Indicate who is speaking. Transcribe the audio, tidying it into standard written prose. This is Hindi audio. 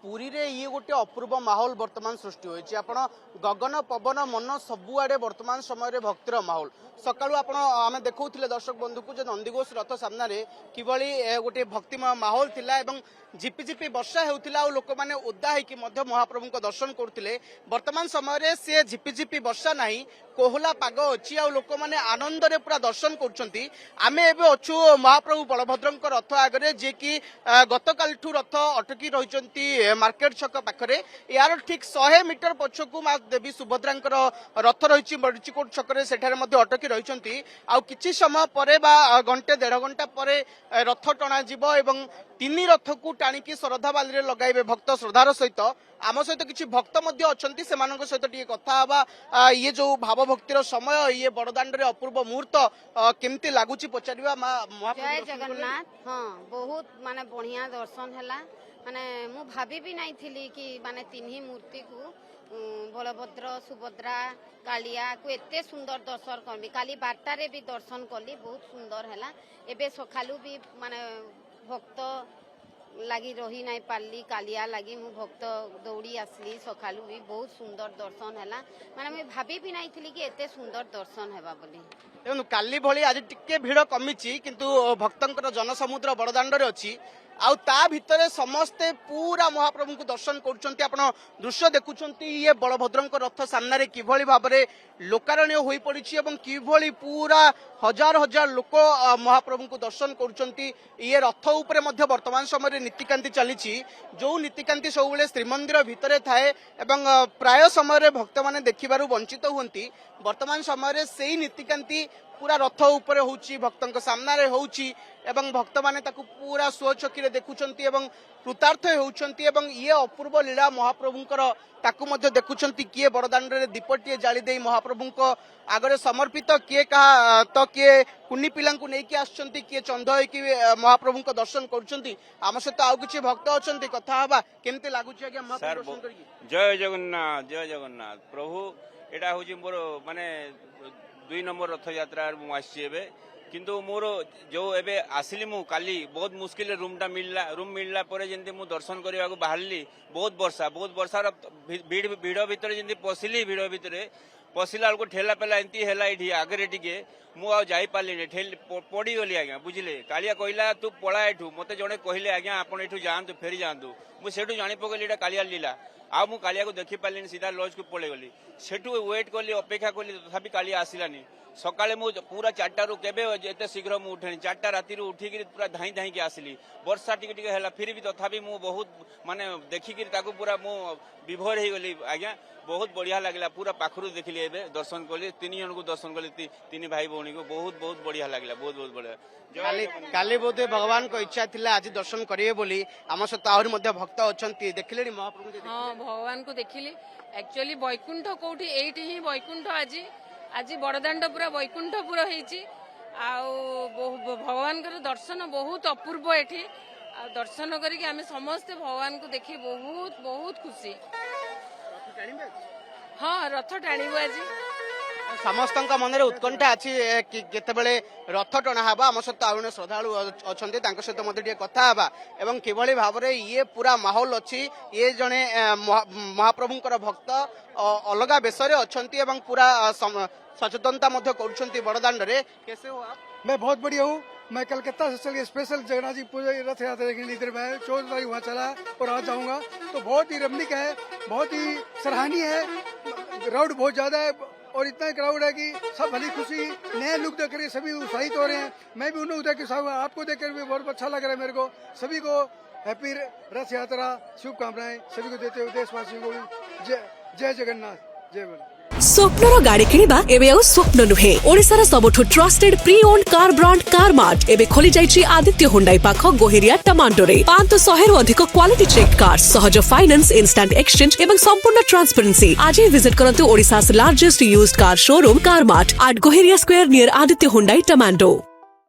Speaker 1: पुरी रे ये गोटे अपूर्व माहौल वर्तमान सृष्टि होइछि। आपण गगन पवन मन सबुआडे वर्तमान समय भक्तिर माहौल सकाळु आपण आमे देखौथिले दर्शक बंधु को जे नंदीघोष रथ सामना रे किभली गोटे भक्तिमय माहौल थिला एवं झिपि झिपि वर्षा हेउथिला आ लोक माने ओद्दा हेकि मध्य महाप्रभु को दर्शन करथिले। वर्तमान समय रे से झिपि झिपि वर्षा नाही कोहला पाग अछि आ लोक माने आनंद रे पूरा दर्शन करछंती। आमे एबे अछु महाप्रभु बलभद्रଙ୍କ रथ आगरे जे कि गतकाल ठू रथ अटकी रहिचंती मार्केट छक पाखरे। यार ठीक 100 मीटर पछकू मा देवी सुभद्रांकर रथ रहिछि बड़चिकोट छकरे सेठारे मध्ये अटकी रहिचंती। आ किछि समय परे बा घंटे 1.5 घंटा परे रथ टणा जीवो एवं 3 रथ को टाणिकी श्रद्धा बाली रे लगाइबे भक्त श्रद्धार सहित। आम सहित किछि भक्त मध्ये अछंती सेमानक सहित टिके कथा हबा। ये जो भाव भक्तिर समय ये बड़दाण्ड रे अपूर्व मुहूर्त केमती लागुची पचारिबा।
Speaker 2: जय जगन्नाथ। हाँ बहुत माने बढ़िया दर्शन हैला। माने मु भाभी भी नहीं थिली कि माने तीन मूर्ति को बलभद्र सुभद्रा कालिया को एते सुंदर दर्शन करबी। काली 12 रे भी दर्शन कली बहुत सुंदर हैला। एबे सखालू भी माने भक्त लगी रही नहीं पार्ली कालिया लगी मु भक्त दौड़ी आसली सखालू भी बहुत सुंदर दर्शन हैला। माने मैं भाभी भी नहीं थी कि एते सुंदर दर्शन हेबा बोली।
Speaker 1: काली भली आज टिके भिड़ कमिची किंतु भक्तंकर जनसमुद्र बड़दाण्ड रे अछि। आउ ता भितरे समस्ते पूरा महाप्रभु को दर्शन करुछंती। आपण दृश्य देखुछंती ये बलभद्रଙ୍କ रथ सामने रे किभली भाबरे लोकारण्य होई पड़िछि एवं किभली पूरा हजार हजार लोक महाप्रभु को दर्शन करुछंती। ये रथ ऊपर मध्य वर्तमान समय नीतिकांति चलीछि जो नीतिकांति सबुले श्रीमंदिर भितरे थाए एवं प्राय समय भक्त माने देखिबारु वंचित हुंती। वर्तमान समय सेही नीतिकांति पूरा रथ ऊपर होउछि भक्तंक सामना रे होउछि एवं भक्त माने ताकू पूरा स्वचक्षु रे देखुछंती एवं कृतार्थ होउछंती एवं ये अपूर्व लीला महाप्रभुंकर ताकू मध्य देखुछंती। किए बड़दाण्ड रे दीपटिए जाली देई महाप्रभुंक आगरे समर्पित किए कहा तो किए कुन्नी पिलांकु नै कि आछंती किए चंद होई कि महाप्रभुंक दर्शन करूछंती। आम सहित आउ किछि भक्त अछंती कथा हबा केमते लागुछि आज्ञा महाप्रभु दर्शन करी।
Speaker 3: जय जगन्नाथ प्रभु एटा होछि मोर माने 2 नंबर रथ यात्रा मु आसी एबे किंतु मोर जो एबे आसिली मु काली बहुत मुश्किल रूम मिलला परे जेंति मु दर्शन करबा को बाहरली बहुत वर्षा भीड़ भितर जेंति पसिली भीड़ भितर पसिला को ठेला पेला एंती हैला एठी आगरे टिके मु आ जाई पाली ठेल पड़ी गली आज्ञा बुझिले। कालिया कहला तू पळा एठू मते जणे कहले आज्ञा आपण एठू जांतु फेरी जांतु मु सेठू जानि पगली एटा कालिया लीला। आ मु कालिया को देखि पालिनी सीधा लॉज को पळे गली सेठू वेट करली अपेक्षा करली तथापि कालिया आसिलानी। सकाळे मु पूरा 4टा रु केबे एते शीघ्र मु उठेनी 4टा राती रु उठी कि पूरा धाई धाई के आसिली। वर्षा टिके टिके हैला फिर भी तथापि मु बहुत माने देखि कि ताको पूरा मु विभोर हे गली आज्ञा। बहुत बढ़िया लागला पूरा पाखरु देखिली एबे दर्शन कली 3 जन को दर्शन कली 3 भाई भौणी को बहुत बढ़िया लागला बहुत बढ़िया।
Speaker 1: काली बोधे भगवान को इच्छा थिला आज दर्शन करिए बोली आम सहित आहुरी मध्ये भक्त अछंती देखिले महाप्रभु।
Speaker 4: हां भगवान को देखिली एक्चुअली वैकुंठ कोठी एठी ही वैकुंठ आज बड़दाण्ड पूरा वैकुंठ पूरा हेची आ भगवान का दर्शन बहुत अपूर्व एठी दर्शन करके आमे समस्त भगवान को देखि बहुत खुशी। हाँ रथ टाणीबो आज
Speaker 1: समस्त मन उत्कंठा अच्छी केतबेले रथ टणा हवा। आम सहित आउ श्रद्धालु अछंती तांको सहित मते टिके कथा हवा एवं किभली भाबरे ये पूरा माहौल अछि। ये जने महाप्रभुंकर भक्त अलगा बेसरे अछंती एवं पूरा सचेतनता मध्य करूछंती बड़दाण्ड रे। कैसे हो आप?
Speaker 5: मैं बहुत बढ़िया हूँ। मैं कलकत्ता से चल के स्पेशल जगन्नाथ जी पूजा रथ यात्रा देखने लिए इधर मैं 14 तारीख वहाँ चला और आज जाऊँगा तो बहुत ही रमणीक है बहुत ही सराहनीय है। क्राउड बहुत ज्यादा है और इतना क्राउड है कि सब भली खुशी नए लुक देख कर सभी उत्साहित हो रहे हैं। मैं भी उन्हें देख के आपको देख कर भी बहुत अच्छा लग रहा है मेरे को। सभी को हैप्पी रथ यात्रा शुभकामनाएं सभी को देते हुए देशवासियों को भी जय जगन्नाथ जय बोल।
Speaker 6: स्वप्नर गाड़ी किनिबा एबे आ स्वप्न नुहे। ओडिसार सबठु trusted pre owned car brand car mart एबे खोली जाइछि आदित्य हुंडाई पाख गोहेरिया टमाटोरे 500 रु अधिक क्वालिटी चेक कार सहज फाइनेंस इंस्टेंट एक्सचेंज एवं संपूर्ण ट्रांसपेरेंसी। आज ही विजिट करंतु ओडिसास largest used car showroom car mart at Goheria square near Aditya Hyundai tomato.